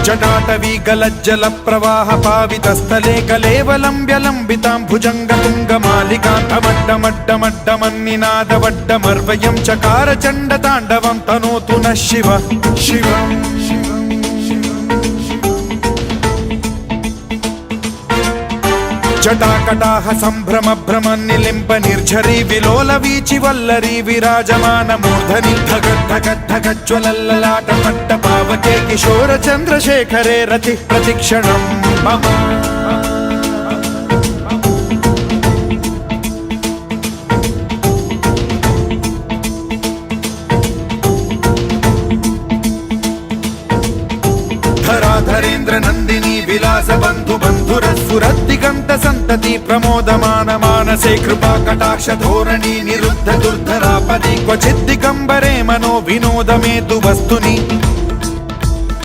जटाटवी गलज्जल प्रवाह पावितस्थले कलेवलम्ब्यलम्बितां भुजङ्गतुङ्गमालिकान्तमड्डमड्डमड्डमन्निनादवड्डमर्वयं चकार चण्डताण्डवं तनोतु नः शिव शिवम् जटाकटाह सम्भ्रम भ्रम निलिम्ब निर्झरी विलोल वीचि वल्लरी विराजमान मूर्धनि धगद्धगद्धगज्ज्वलल्ललाट पट्ट पावके किशोर चन्द्रशेखरे रति प्रतिक्षणं मम धराधरेन्द्र नन्दिनी विलास बन्धु बन्धुरस्फुरद्दिगन्त सन्तति प्रमोदमान मानसे कृपा कटाक्ष धोरणी निरुद्ध दुर्धरापदि क्वचिद्दिगम्बरे मनो विनोदमेतु वस्तु